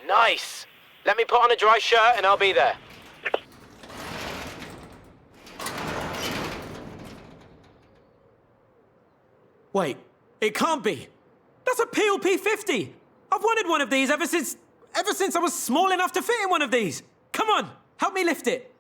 Nice. Let me put on a dry shirt and I'll be there. Wait, it can't be. That's a PLP 50. I've wanted one of these ever since I was small enough to fit in one of these. Come on, help me lift it.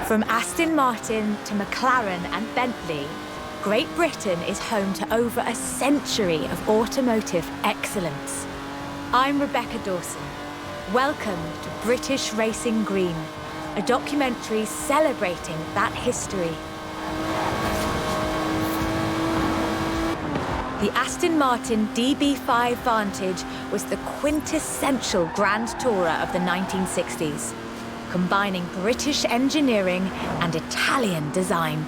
From Aston Martin to McLaren and Bentley, Great Britain is home to over a century of automotive excellence. I'm Rebecca Dawson. Welcome to British Racing Green, a documentary celebrating that history. The Aston Martin DB5 Vantage was the quintessential Grand Tourer of the 1960s, combining British engineering and Italian design.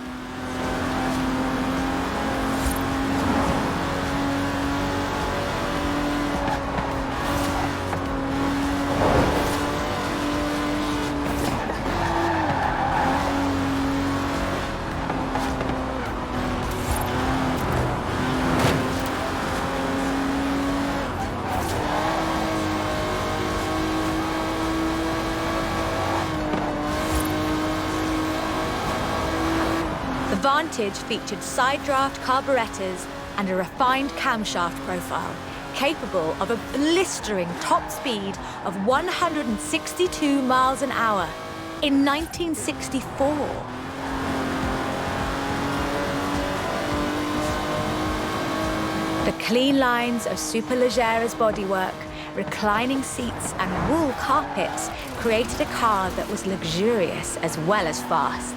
The Vantage featured side-draft carburetors and a refined camshaft profile, capable of a blistering top speed of 162 miles an hour in 1964. The clean lines of Superleggera's bodywork, reclining seats and wool carpets created a car that was luxurious as well as fast.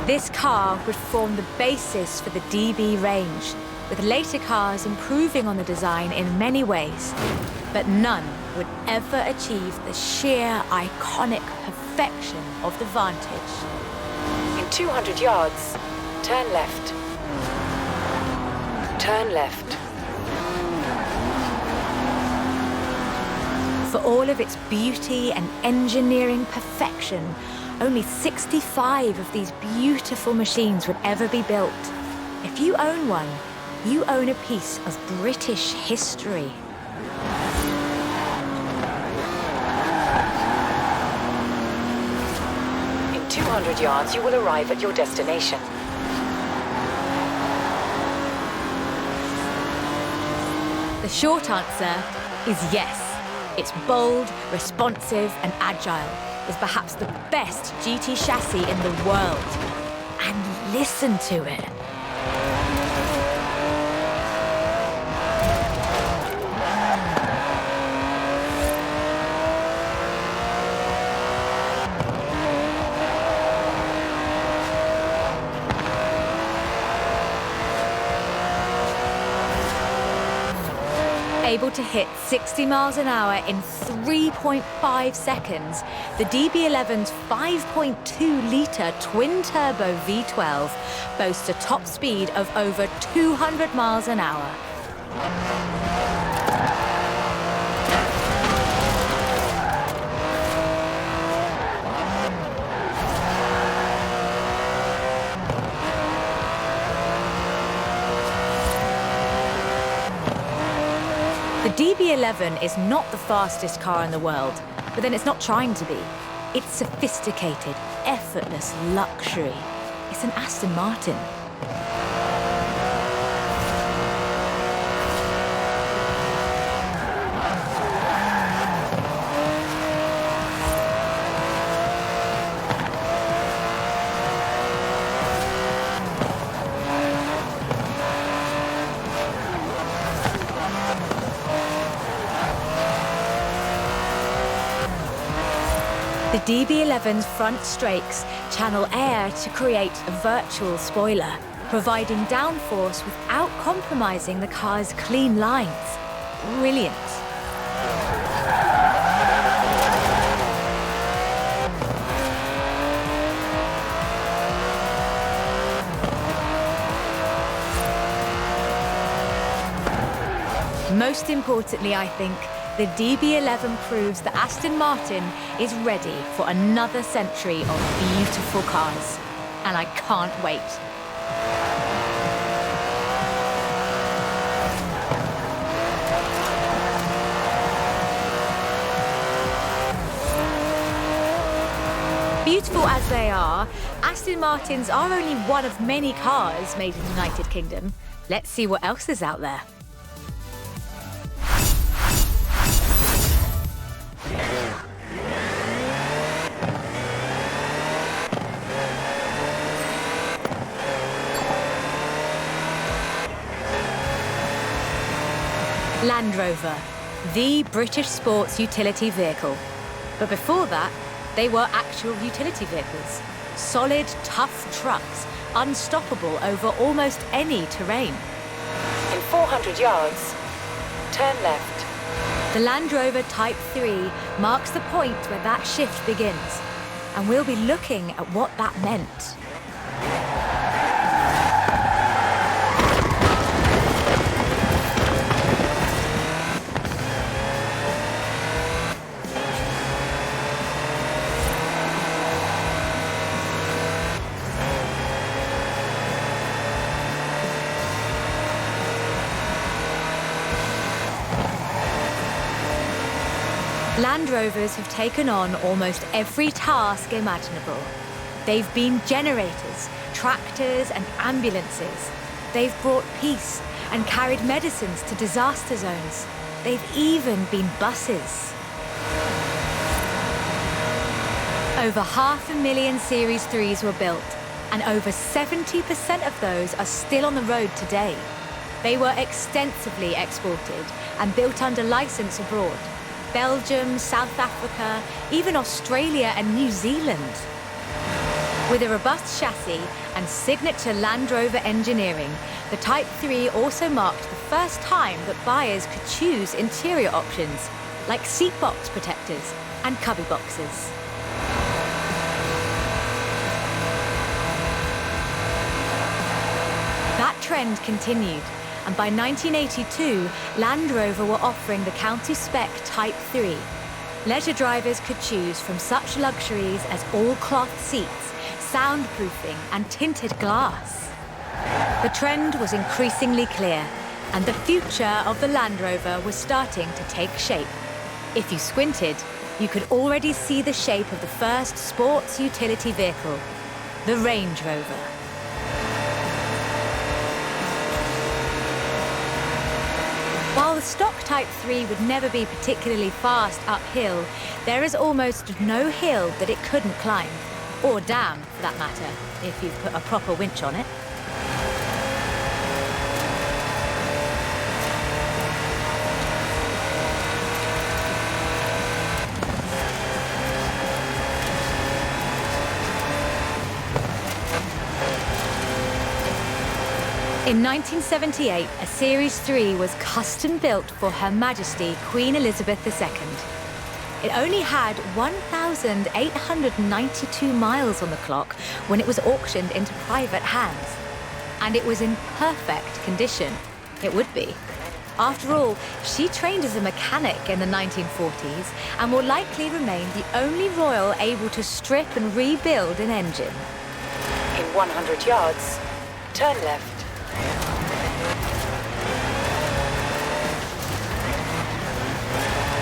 This car would form the basis for the DB range, with later cars improving on the design in many ways. But none would ever achieve the sheer, iconic perfection of the Vantage. In 200 yards, turn left. Turn left. For all of its beauty and engineering perfection, only 65 of these beautiful machines would ever be built. If you own one, you own a piece of British history. In 200 yards, you will arrive at your destination. The short answer is yes. It's bold, responsive, and agile. Is perhaps the best GT chassis in the world. And listen to it. Able to hit 60 miles an hour in 3.5 seconds, the DB11's 5.2-litre twin-turbo V12 boasts a top speed of over 200 miles an hour. The DB11 is not the fastest car in the world, but then it's not trying to be. It's sophisticated, effortless luxury. It's an Aston Martin. The DB11's front strakes channel air to create a virtual spoiler, providing downforce without compromising the car's clean lines. Brilliant. Most importantly, I think, the DB11 proves that Aston Martin is ready for another century of beautiful cars. And I can't wait. Beautiful as they are, Aston Martins are only one of many cars made in the United Kingdom. Let's see what else is out there. Land Rover, the British sports utility vehicle. But before that, they were actual utility vehicles. Solid, tough trucks, unstoppable over almost any terrain. In 400 yards, turn left. The Land Rover Type 3 marks the point where that shift begins, and we'll be looking at what that meant. Land Rovers have taken on almost every task imaginable. They've been generators, tractors and ambulances. They've brought peace and carried medicines to disaster zones. They've even been buses. Over 500,000 Series 3s were built, and over 70% of those are still on the road today. They were extensively exported and built under license abroad. Belgium, South Africa, even Australia and New Zealand. With a robust chassis and signature Land Rover engineering, the Type 3 also marked the first time that buyers could choose interior options, like seat box protectors and cubby boxes. That trend continued, and by 1982, Land Rover were offering the county spec Type 3. Leisure drivers could choose from such luxuries as all-cloth seats, soundproofing and tinted glass. The trend was increasingly clear, and the future of the Land Rover was starting to take shape. If you squinted, you could already see the shape of the first sports utility vehicle, the Range Rover. While the stock Type 3 would never be particularly fast uphill, there is almost no hill that it couldn't climb. Or down, for that matter, if you put a proper winch on it. In 1978, a Series 3 was custom-built for Her Majesty Queen Elizabeth II. It only had 1,892 miles on the clock when it was auctioned into private hands. And it was in perfect condition. It would be. After all, she trained as a mechanic in the 1940s and will likely remain the only royal able to strip and rebuild an engine. In 100 yards, turn left.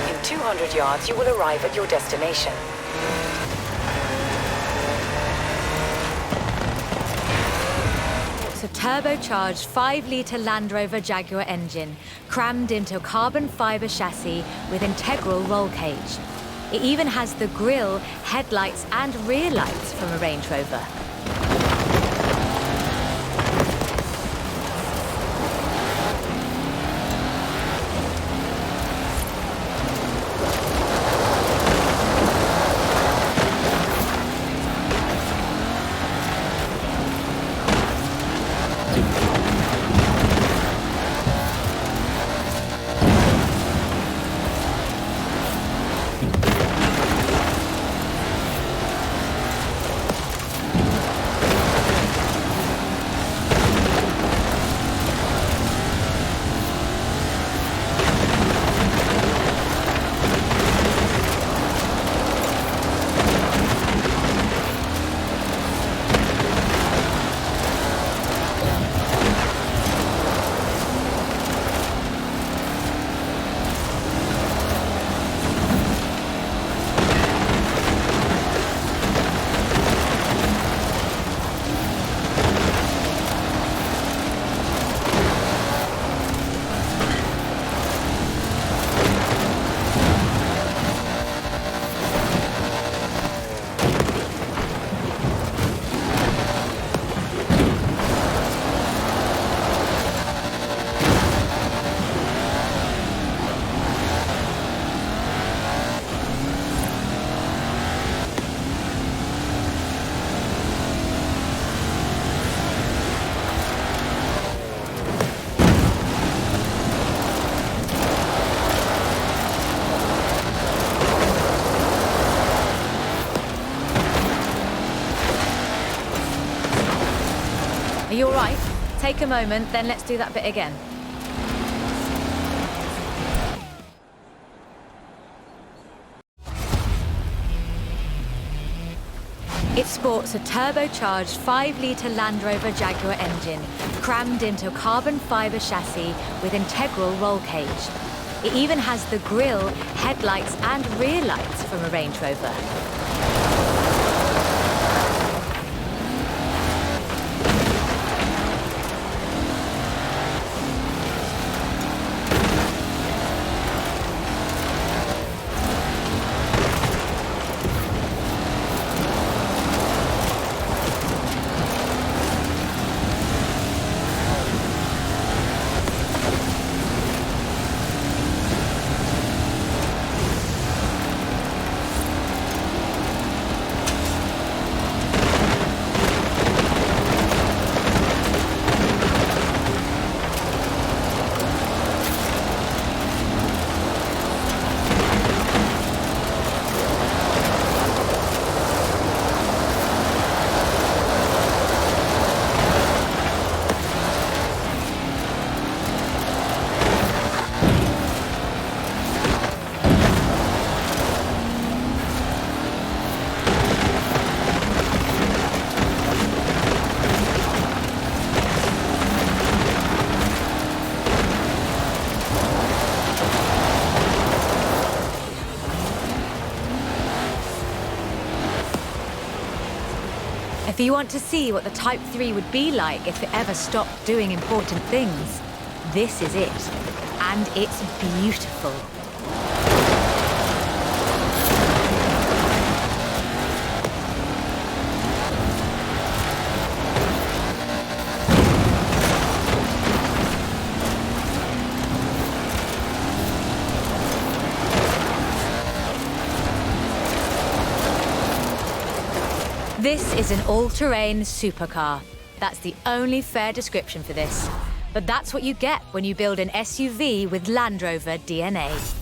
In 200 yards, you will arrive at your destination. It's a turbocharged 5-litre Land Rover Jaguar engine, crammed into a carbon fibre chassis with integral roll cage. It even has the grille, headlights and rear lights from a Range Rover. you all right? Take a moment, then let's do that bit again. It sports a turbocharged 5-litre Land Rover Jaguar engine, crammed into a carbon fibre chassis with integral roll cage. It even has the grille, headlights and rear lights from a Range Rover. If you want to see what the Type 3 would be like if it ever stopped doing important things, this is it. And it's beautiful. This is an all-terrain supercar. That's the only fair description for this. But that's what you get when you build an SUV with Land Rover DNA.